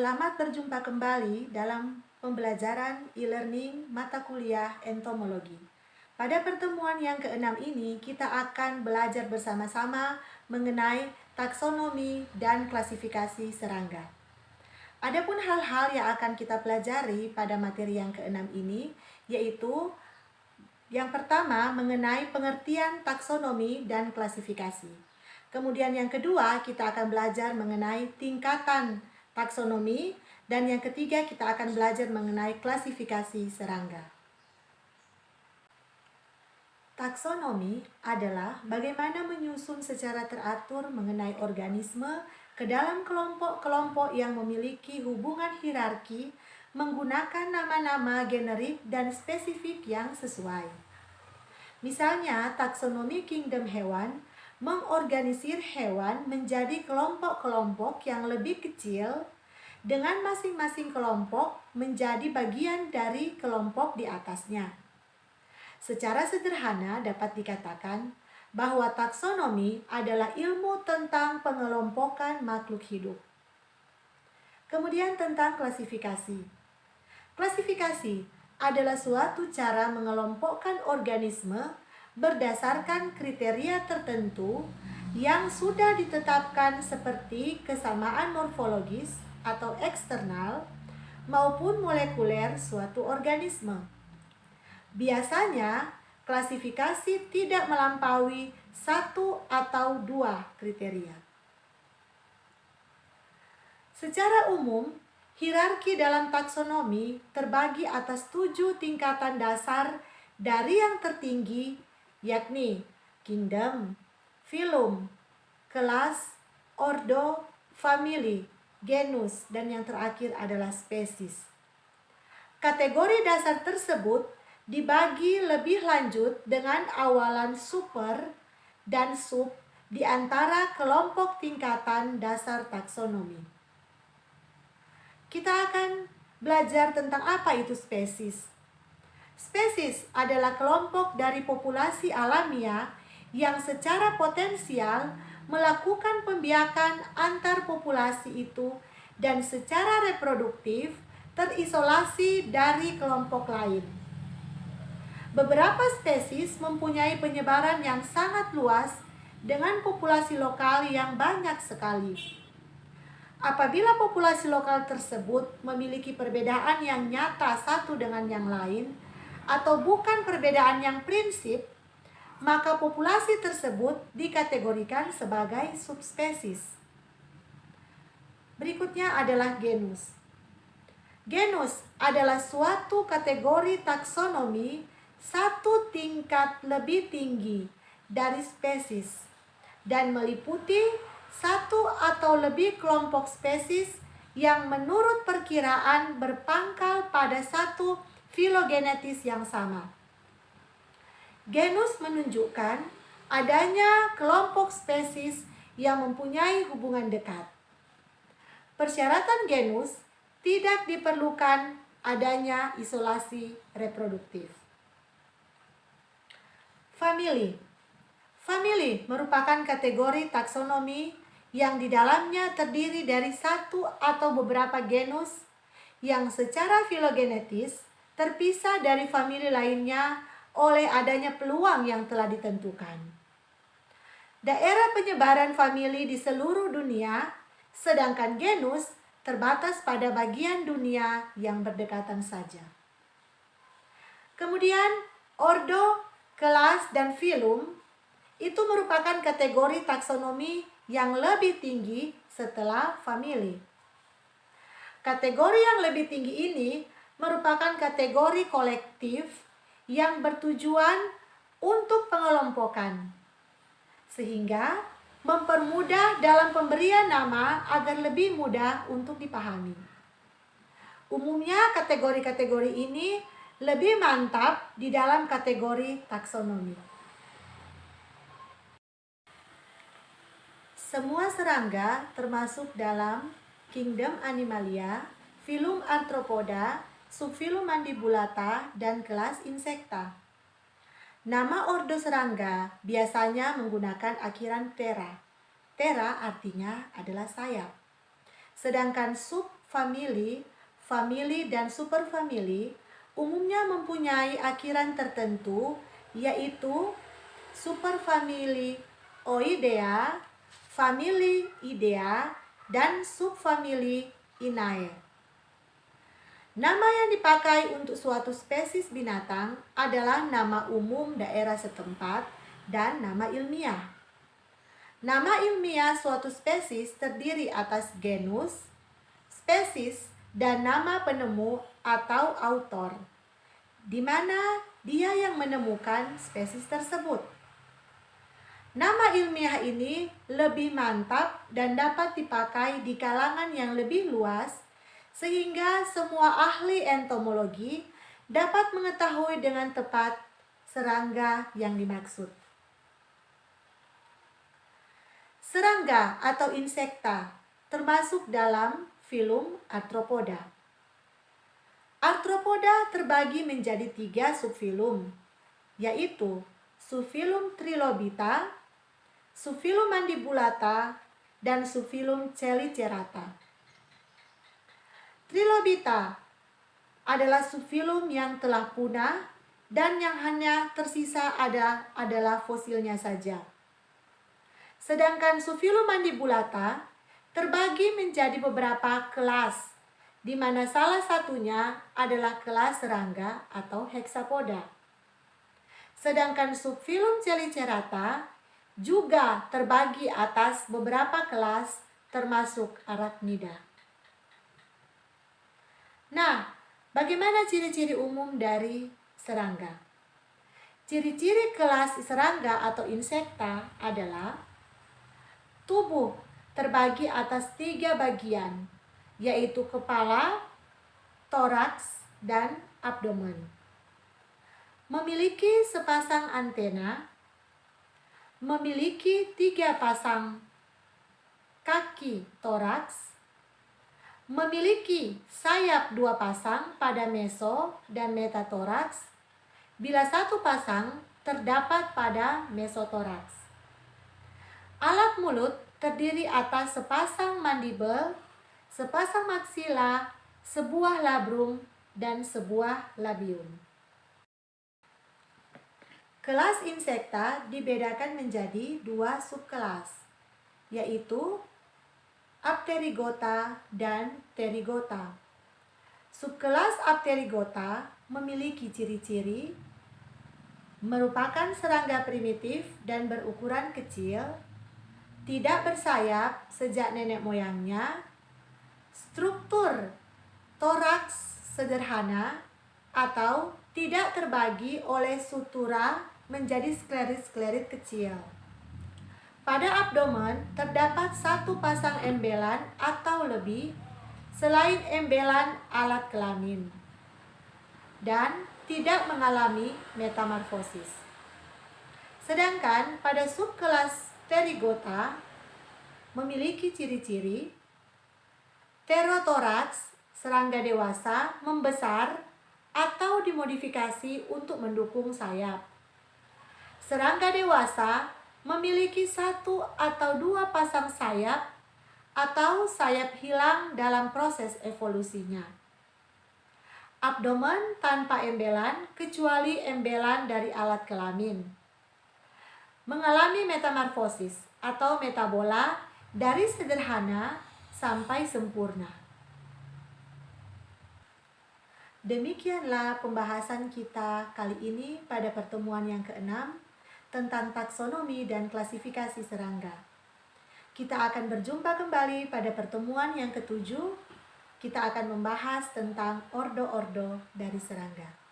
Selamat berjumpa kembali dalam pembelajaran e-learning mata kuliah entomologi. Pada pertemuan yang keenam ini, kita akan belajar bersama-sama mengenai taksonomi dan klasifikasi serangga. Adapun hal-hal yang akan kita pelajari pada materi yang keenam ini, yaitu yang pertama mengenai pengertian taksonomi dan klasifikasi. Kemudian yang kedua, kita akan belajar mengenai tingkatan taksonomi, dan yang ketiga kita akan belajar mengenai klasifikasi serangga. Taksonomi adalah bagaimana menyusun secara teratur mengenai organisme ke dalam kelompok-kelompok yang memiliki hubungan hierarki menggunakan nama-nama generik dan spesifik yang sesuai. Misalnya, taksonomi kingdom hewan mengorganisir hewan menjadi kelompok-kelompok yang lebih kecil dengan masing-masing kelompok menjadi bagian dari kelompok di atasnya. Secara sederhana dapat dikatakan bahwa taksonomi adalah ilmu tentang pengelompokan makhluk hidup. Kemudian tentang klasifikasi. Klasifikasi adalah suatu cara mengelompokkan organisme berdasarkan kriteria tertentu yang sudah ditetapkan seperti kesamaan morfologis atau eksternal maupun molekuler suatu organisme. Biasanya, klasifikasi tidak melampaui 1 atau 2 kriteria. Secara umum, hierarki dalam taksonomi terbagi atas 7 tingkatan dasar dari yang tertinggi, yakni kingdom, phylum, kelas, ordo, family, genus, dan yang terakhir adalah spesies. Kategori dasar tersebut dibagi lebih lanjut dengan awalan super dan sub di antara kelompok tingkatan dasar taksonomi. Kita akan belajar tentang apa itu spesies. Spesies adalah kelompok dari populasi alamiah yang secara potensial melakukan pembiakan antar populasi itu dan secara reproduktif terisolasi dari kelompok lain. Beberapa spesies mempunyai penyebaran yang sangat luas dengan populasi lokal yang banyak sekali. Apabila populasi lokal tersebut memiliki perbedaan yang nyata satu dengan yang lain, atau bukan perbedaan yang prinsip, maka populasi tersebut dikategorikan sebagai subspesies. Berikutnya adalah genus. Genus adalah suatu kategori taksonomi satu tingkat lebih tinggi dari spesies dan meliputi satu atau lebih kelompok spesies yang menurut perkiraan berpangkal pada satu filogenetis yang sama. Genus menunjukkan adanya kelompok spesies yang mempunyai hubungan dekat. Persyaratan genus tidak diperlukan adanya isolasi reproduktif. Famili. Famili merupakan kategori taksonomi yang di dalamnya terdiri dari satu atau beberapa genus yang secara filogenetis terpisah dari famili lainnya oleh adanya peluang yang telah ditentukan. Daerah penyebaran famili di seluruh dunia, sedangkan genus terbatas pada bagian dunia yang berdekatan saja. Kemudian, ordo, kelas, dan phylum itu merupakan kategori taksonomi yang lebih tinggi setelah famili. Kategori yang lebih tinggi ini merupakan kategori kolektif yang bertujuan untuk pengelompokan, sehingga mempermudah dalam pemberian nama agar lebih mudah untuk dipahami. Umumnya kategori-kategori ini lebih mantap di dalam kategori taksonomi. Semua serangga termasuk dalam kingdom Animalia, phylum Arthropoda, subphylum Mandibulata, dan kelas Insecta. Nama ordo serangga biasanya menggunakan akhiran tera. Tera artinya adalah sayap. Sedangkan subfamili famili, famili, dan superfamili umumnya mempunyai akhiran tertentu, yaitu superfamili Oidea, famili Idea, dan subfamili Inae. Nama yang dipakai untuk suatu spesies binatang adalah nama umum daerah setempat dan nama ilmiah. Nama ilmiah suatu spesies terdiri atas genus, spesies, dan nama penemu atau autor, di mana dia yang menemukan spesies tersebut. Nama ilmiah ini lebih mantap dan dapat dipakai di kalangan yang lebih luas, sehingga semua ahli entomologi dapat mengetahui dengan tepat serangga yang dimaksud. Serangga atau insekta termasuk dalam filum Arthropoda. Arthropoda terbagi menjadi 3 subfilum, yaitu subfilum Trilobita, subfilum Mandibulata, dan subfilum Chelicerata. Trilobita adalah subfilum yang telah punah dan yang hanya tersisa adalah fosilnya saja. Sedangkan subfilum Mandibulata terbagi menjadi beberapa kelas, di mana salah satunya adalah kelas serangga atau hexapoda. Sedangkan subfilum Chelicerata juga terbagi atas beberapa kelas termasuk arachnida. Nah, bagaimana ciri-ciri umum dari serangga? Ciri-ciri kelas serangga atau insekta adalah tubuh terbagi atas 3 bagian, yaitu kepala, toraks, dan abdomen. Memiliki sepasang antena, memiliki 3 pasang kaki toraks, memiliki sayap 2 pasang pada meso dan metatoraks, bila 1 pasang terdapat pada mesotoraks. Alat mulut terdiri atas sepasang mandibel, sepasang maksila, sebuah labrum, dan sebuah labium. Kelas insekta dibedakan menjadi 2 subkelas, yaitu Apterygota dan Pterygota. Subkelas Apterygota memiliki ciri-ciri merupakan serangga primitif dan berukuran kecil, tidak bersayap sejak nenek moyangnya, struktur toraks sederhana atau tidak terbagi oleh sutura menjadi sklerit-sklerit kecil. Pada abdomen terdapat 1 pasang embelan atau lebih selain embelan alat kelamin dan tidak mengalami metamorfosis. Sedangkan pada subkelas Pterygota memiliki ciri-ciri pterotoraks, serangga dewasa membesar atau dimodifikasi untuk mendukung sayap. Serangga dewasa memiliki 1 atau 2 pasang sayap atau sayap hilang dalam proses evolusinya. Abdomen tanpa embelan kecuali embelan dari alat kelamin. Mengalami metamorfosis atau metabola dari sederhana sampai sempurna. Demikianlah pembahasan kita kali ini pada pertemuan yang ke-6 tentang taksonomi dan klasifikasi serangga. Kita akan berjumpa kembali pada pertemuan yang ke-7. Kita akan membahas tentang ordo-ordo dari serangga.